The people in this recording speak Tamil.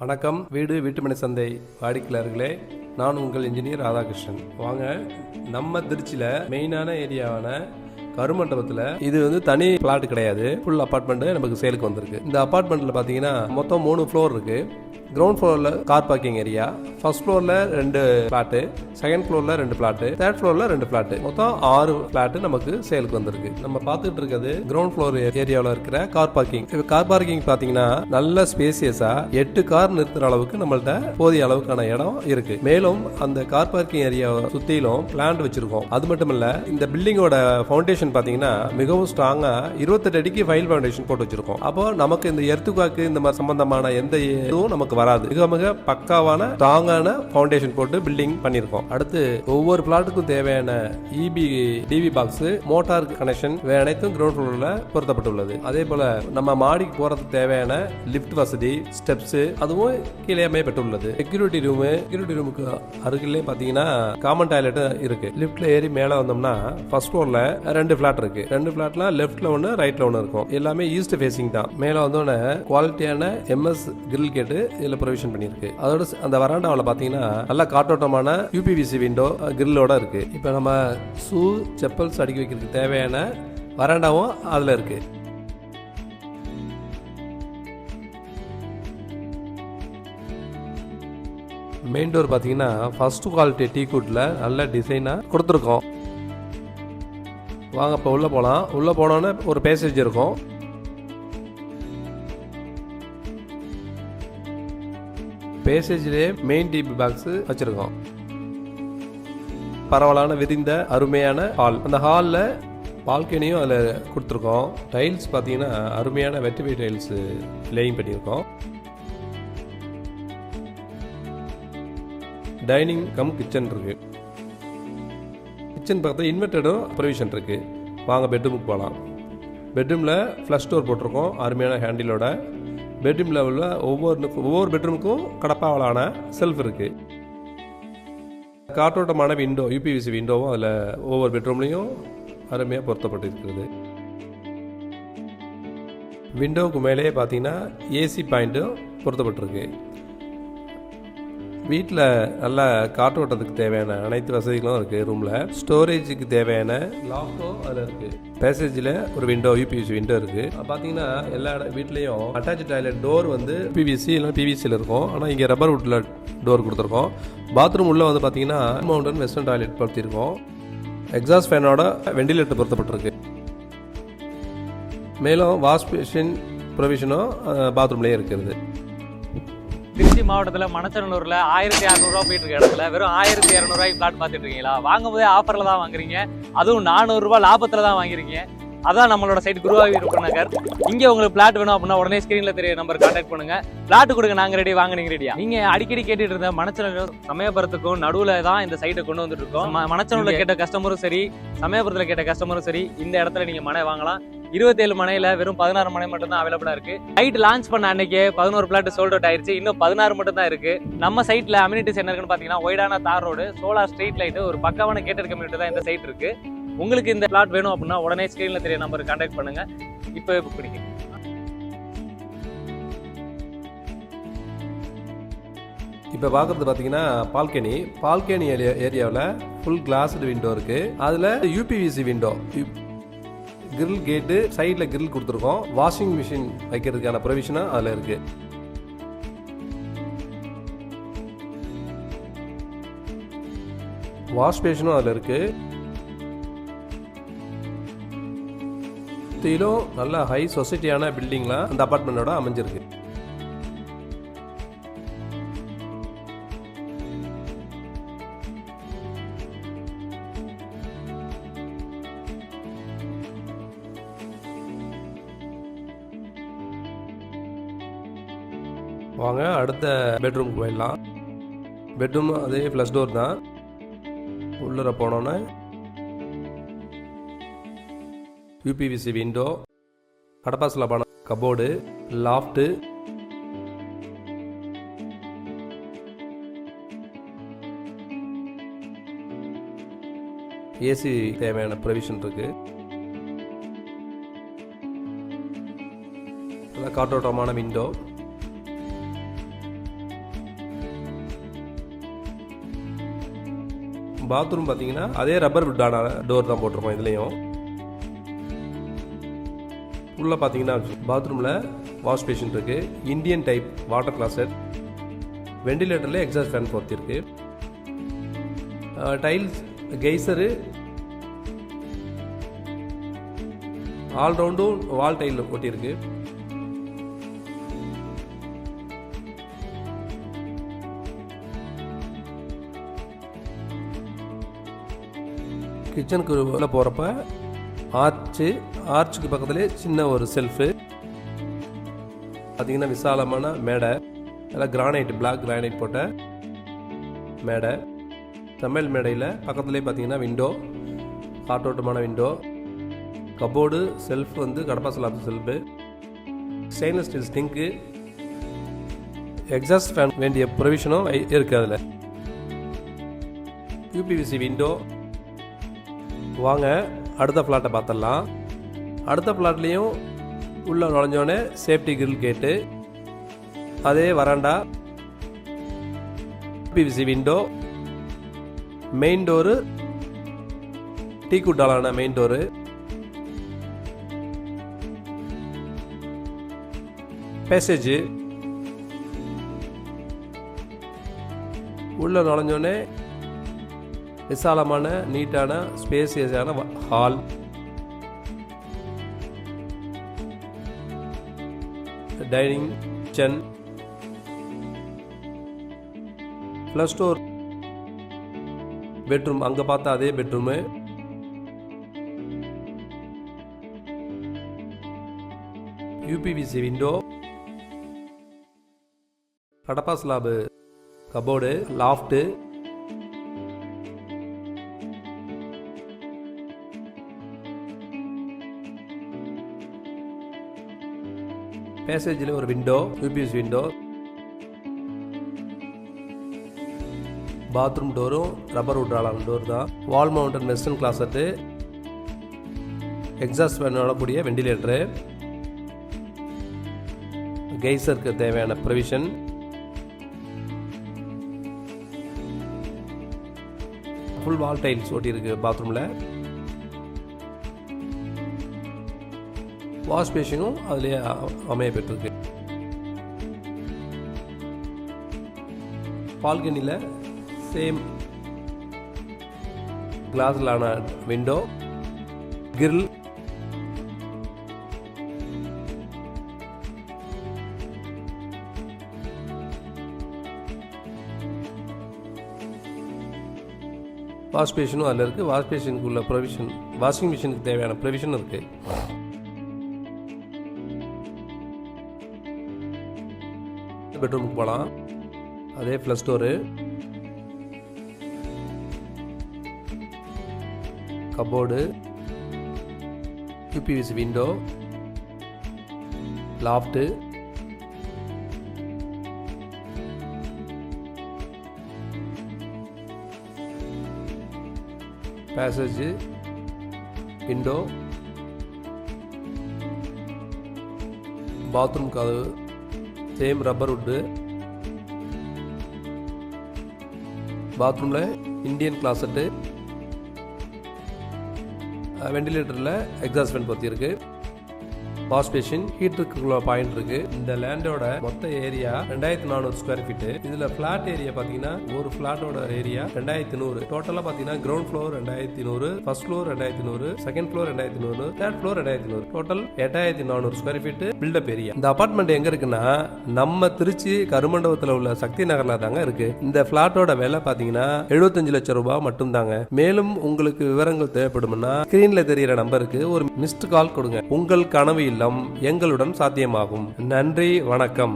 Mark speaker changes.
Speaker 1: வணக்கம். வீட்டுமனை சந்தை வாடிக்கையாளர்களே, நான் உங்கள் இன்ஜினியர் ராதாகிருஷ்ணன். வாங்க, நம்ம திருச்சியில் மெயினான ஏரியாவான கருமண்டபத்தில் இது தனி பிளாட் கிடையாது, ஃபுல் அப்பார்ட்மெண்ட் நமக்கு சேலுக்கு வந்திருக்கு. இந்த அப்பார்ட்மெண்ட்டில் பார்த்தீங்கன்னா மொத்தம் 3 ஃப்ளோர் இருக்கு. கிரவுண்ட் ஃப்ளோரில் கார் பார்க்கிங் ஏரியா, ஃபர்ஸ்ட் ஃப்ளோரில் 2 பிளாட்டு, செகண்ட் ஃப்ளோரில் 2 பிளாட்டு, தேர்ட் ஃப்ளோரில் 2 பிளாட்டு, மொத்தம் 6 பிளாட்டு நமக்கு சேலுக்கு வந்திருக்கு. நம்ம பார்த்துட்டு இருக்கிறது கிரவுண்ட் ஃப்ளோர் ஏரியாவில் இருக்கிற கார் பார்க்கிங். கார் பார்க்கிங் பார்த்தீங்கன்னா நல்ல ஸ்பேசியஸா 8 கார் நிறுத்துற அளவுக்கு நம்மள்ட்ட போதிய அளவுக்கான இடம் இருக்கு. மேலும் அந்த கார் பார்க்கிங் ஏரியாவை சுத்திலும் பிளான்ட் வச்சிருக்கோம். அது மட்டும் இல்ல, இந்த பில்டிங்கோட ஃபவுண்டேஷன் பார்த்தீங்கன்னா மிகவும் ஸ்ட்ராங்கா 28 அடிக்கு ஃபைல் ஃபவுண்டேஷன் போட்டு வச்சிருக்கோம். அப்போ நமக்கு இந்த எர்த்துக்காக்கு இந்த மாதிரி சம்பந்தமான எந்த இதுவும் நமக்கு வராது. மிக மிக பக்காவான ஸ்ட்ராங்கான ஃபவுண்டேஷன் போட்டு பில்டிங் பண்ணிருக்கோம். அடுத்து ஒவ்வொரு பிளாட்டுக்கும் தேவையான EB TV box, motor connection அனைத்தும் கிரவுண்ட் ஃப்ளோர்ல பொருத்தப்பட்டுள்ளது. அதே போல நம்ம மாடிக்கு போறதுக்கு தேவையான லிஃப்ட் வசதி, ஸ்டெப்ஸ் அதுவும் கீழே பெற்றுள்ளது. செக்யூரிட்டி ரூமுக்கு அருகிலே பாத்தீங்கன்னா காமன் டாய்லெட் இருக்கு. லிஃப்ட்ல ஏறி மேல வந்தோம்னா ஃபர்ஸ்ட் ஃப்ளோர்ல 2 பிளாட் இருக்கு. 2 பிளாட்ல லெஃப்ட்ல ஒன்னு, ரைட்ல ஒன்னு இருக்கும். எல்லாமே ஈஸ்ட் ஃபேசிங் தான். மேல வந்தோடனே குவாலிட்டியான எம்எஸ் கிரில் கேட்டு இதுல ப்ரொவிஷன் பண்ணிருக்கு. அதோட அந்த வராண்டாவில் பாத்தீங்கன்னா நல்ல காற்றோட்டமான யூபிவிசி விண்டோ கிரில்லோட இருக்கு. இப்போ நம்ம ஷூ, செப்பல்ஸ் அடிக்க வைக்கிறதுக்கு தேவையான வராண்டாவும் அதுல இருக்கு. மெயின் டோர் பாத்தீங்கன்னா ஃபர்ஸ்ட் குவாலிட்டி டீ குட்ல நல்ல டிசைனா கொடுத்துருக்கோம். வாங்க, இப்போ உள்ள போலாம். உள்ள போனோன்னே ஒரு பேசேஜ் இருக்கும். பேசேஜ்லேயே மெயின் டிவி பாக்ஸ் வச்சிருக்கோம். பரவலான விரிந்த அருமையான ஹால். அந்த ஹாலில் பால்கனியும் அதில் கொடுத்துருக்கோம். டைல்ஸ் பார்த்தீங்கன்னா அருமையான வெட்டிவை டைல்ஸ் லேயிங் பண்ணியிருக்கோம். டைனிங் கம் கிச்சன் இருக்கு. கிச்சன் பார்த்தா இன்வெர்டரும் ப்ரொவிஷன் இருக்கு. வாங்க பெட்ரூமுக்கு போகலாம். பெட்ரூமில் ஃப்ளஷ் டோர் போட்டிருக்கோம், அருமையான ஹேண்டிலோட. பெட்ரூம் லெவலில் ஒவ்வொரு பெட்ரூமுக்கும் கடப்பாவலான செல்ஃப் இருக்கு. காற்றோட்டமான விண்டோ, யூபிவிசி விண்டோவும் அதில் ஒவ்வொரு பெட்ரூம்லையும் அருமையாக பொருத்தப்பட்டு இருக்கிறது. விண்டோவுக்கு மேலேயே பார்த்தீங்கன்னா ஏசி பாயிண்ட்டும் பொருத்தப்பட்டிருக்கு. வீட்டில் நல்ல காற்றோட்டத்துக்கு தேவையான அனைத்து வசதிகளும் இருக்குது. ரூமில் ஸ்டோரேஜுக்கு தேவையான லாஃப்டும் அதில் இருக்குது. பேசேஜில் ஒரு விண்டோ, யூபிவிசி விண்டோ இருக்குது. பார்த்தீங்கன்னா எல்லா வீட்லேயும் அட்டாச் டாய்லெட் டோர் பிவிசி இல்லை பிவிசியில் இருக்கும். ஆனால் இங்கே ரப்பர் வுட்டில் டோர் கொடுத்துருக்கோம். பாத்ரூம் உள்ள பார்த்தீங்கன்னா மவுண்டன் வெஸ்டர்ன் டாய்லெட் பொருத்திருக்கோம். எக்ஸாஸ்ட் ஃபேனோட வெண்டிலேட்டர் பொருத்தப்பட்டிருக்கு. மேலும் வாஷ் பேஷன் ப்ரொவிஷனும் பாத்ரூம்லேயே இருக்கிறது.
Speaker 2: திருச்சி மாவட்டத்தில் மணச்சநல்லூரில் 1600 ரூபா போயிட்டு இருக்க இடத்துல வெறும் 1200 ரூபாய்க்கு பிளாட் பார்த்துட்டு இருக்கீங்களா? வாங்கும் போதே ஆஃபரில் தான் வாங்குறீங்க, அதுவும் 400 ரூபா லாபத்தில் தான் வாங்கிருக்கீங்க. அதான் நம்மளோட சைட் குருவாயூர் விற்பனை நகர். இங்கே உங்களுக்கு பிளாட் வேணும் அப்படின்னா உடனே ஸ்கிரீனில் தெரிய நம்பர் கான்டாக்ட் பண்ணுங்க. பிளாட் கொடுங்க, நாங்கள் ரெடி, வாங்க நீங்க ரெடியா? நீங்க அடிக்கடி கேட்டுட்டு இருந்த மணச்சநல்லூர் சமயபுரத்துக்கும் நடுவில் தான் இந்த சைட்டை கொண்டு வந்துட்டு இருக்கோம். மணச்சநல்லூரில் கேட்ட கஸ்டமரும் சரி, சமயபுரத்தில் கேட்ட கஸ்டமரும் சரி, இந்த இடத்துல நீங்க மனை வாங்கலாம். 27 மனையில வெறும் 16 மனை மட்டும் தான் அவைலபிளா இருக்கு. சைட் லான்ச் பண்ண அன்னைக்கு 11 பிளாட் சோல்ட் அவுட் ஆயிருச்சு. இன்னும் 16 மட்டும் தான் இருக்கு. நம்ம சைட்ல அம்யூனிட்டிஸ் என்ன இருக்குன்னு பாத்தீங்கன்னா, ஒய்டான தார் ரோடு, சோலார் ஸ்ட்ரீட் லைட், ஒரு பக்காவான கேட்டட் கம்யூனிட்டி தான் இந்த சைட் இருக்கு. உங்களுக்கு இந்த பிளாட் வேணும் அப்படின்னா உடனே ஸ்கிரீன்ல தெரிய நம்பருக்கு கான்டாக்ட் பண்ணுங்க. இப்போ புக் பண்ணிக்கங்க.
Speaker 1: இப்போ பார்க்குறது பார்த்தீங்கன்னா பால்கனி ஏரியாவில் ஃபுல் கிளாஸ்டு விண்டோ இருக்கு. அதில் யூபிவிசி விண்டோ, கிரில் கேட்டு, சைடில் கிரில் கொடுத்துருக்கோம். வாஷிங் மிஷின் வைக்கிறதுக்கான ப்ரொவிஷனும் அதில் இருக்கு. வாஷ் பேஷனும் அதில் இருக்கு. சுற்றிலும் நல்ல ஹை சொசைட்டியான பில்டிங்லாம் அந்த அபார்ட்மெண்டோட அமைஞ்சிருக்கு. வாங்க, அடுத்த பெட்ரூமுக்கு போயிடலாம். பெட்ரூம் அதே ஃப்ளஷ் டோர் தான். உள்ளர போனோன்னே யூபிவிசி விண்டோ, கடப்பாசில் போன கபோர்டு, லாஃப்ட்டு, ஏசி தேவையான ப்ரொவிஷன் இருக்கு. காற்றோட்டமான விண்டோ, பாத்ரூம் பார்த்தீங்கன்னா அதே ரப்பர் விட்டான டோர் தான் போட்டிருக்கோம். இதுலேயும் உள்ள பார்த்தீங்கன்னா பாத்ரூமில் வாஷ் பேஷன் இருக்கு, இந்தியன் டைப் வாட்டர் கிளாசட், வெண்டிலேட்டரில் எக்ஸாஸ்ட் ஃபேன் பொறுத்திருக்கு, டைல்ஸ் கெய்சரு, ஆல்ரவுண்டும் வால் டைல் ஒட்டியிருக்கு. கிச்சனுக்கு உள்ள போகிறப்ப ஆர்ச்சுக்கு பக்கத்துலேயே சின்ன ஒரு செல்ஃபு பார்த்தீங்கன்னா விசாலமான மேடை, எல்லாம் கிரானைட், பிளாக் கிரானைட் போட்ட மேடை. சமையல் மேடையில் பக்கத்துலேயே பார்த்தீங்கன்னா விண்டோ, காற்றோட்டமான விண்டோ, கபோர்டு, செல்ஃப் வந்து Kadapa slab shelf, stainless steel sink, exhaust fan வேண்டிய ப்ரொவிஷனும் இருக்குது அதில். UPVC window. வாங்க அடுத்த ஃப்ளாட்டை பார்த்துடலாம். அடுத்த ஃப்ளாட்லேயும் உள்ள நுழைஞ்சோடனே சேஃப்டி கிரில் கேட்டு, அதே வராண்டா, யூபிவிசி விண்டோ, மெயின் டோரு டீக்குட்டாலான மெயின் டோரு, பேசேஜ். உள்ள நுழைஞ்சோடனே விசாலமான நீட்டான ஸ்பேசியஸான hall, dining kitchen, plus door bedroom, அங்கே பார்த்தா அதே bedroom, UPVC window, Kadapa slab cupboard, loft, பேசேஜில் ஒரு விண்டோ, யூபிஎஸ் விண்டோ, பாத்ரூம் டோரும் ரப்பர் உட்ராலான டோர் தான், wall mounted western closet, exhaust fan வரக்கூடிய வெண்டிலேட்டரு, கெய்சருக்கு தேவையான ப்ரொவிஷன், ஃபுல் வால் டைல்ஸ் ஒட்டியிருக்கு பாத்ரூமில், வாஷ் பேஷனும் அதுலேயே அமைய பெற்றிருக்கு. பால்கனியில் சேம் கிளாஸ்லான விண்டோ, கிரில், வாஷ் பேஷனும் அதில் இருக்குது. வாஷ் பேஷனுக்கு உள்ள ப்ரொவிஷன், வாஷிங் மிஷினுக்கு தேவையான ப்ரொவிஷன் இருக்குது. பெட்ரூமுக்கு போகலாம். அதே plus door, cupboard, UPVC window, loft, passage, window, bathroom கதவு சேம் ரப்பர் வுட்டு, பாத்ரூமில் இந்தியன் கிளாசட்டு, வெண்டிலேட்டரில் எக்ஸாஸ்ட் ஃபேன் பொறுத்தி இருக்கு, வாஷ் பேஷன், ஹீட்டருக்குள்ள பாயிண்ட் இருக்கு. இந்த லேண்டோட மொத்த ஏரியா 2400 ஸ்கொயர் ஃபீட். இதுல பிளாட் ஏரியா பாத்தீங்கன்னா ஒரு பிளாட்டோட ஏரியா 2100. டோட்டலா பாத்தீங்கன்னா ground floor 2100, first floor 2100, second floor 2100, third floor 2100, total 8400 square feet built up area. இந்த அபார்ட்மெண்ட் எங்க இருக்குன்னா நம்ம திருச்சி கருமண்டபத்தில் உள்ள சக்தி நகர்ல தாங்க இருக்கு. இந்த பிளாட்டோட விலை பாத்தீங்கன்னா 75 லட்சம் ரூபாய் மட்டும் தாங்க. மேலும் உங்களுக்கு விவரங்கள் தேவைப்படும்னா ஸ்கிரீன்ல தெரியிற நம்பருக்கு ஒரு மிஸ்டு கால் கொடுங்க. உங்கள் கனவு இல்லம் எங்களுடன் சாத்தியமாகும். நன்றி, வணக்கம்.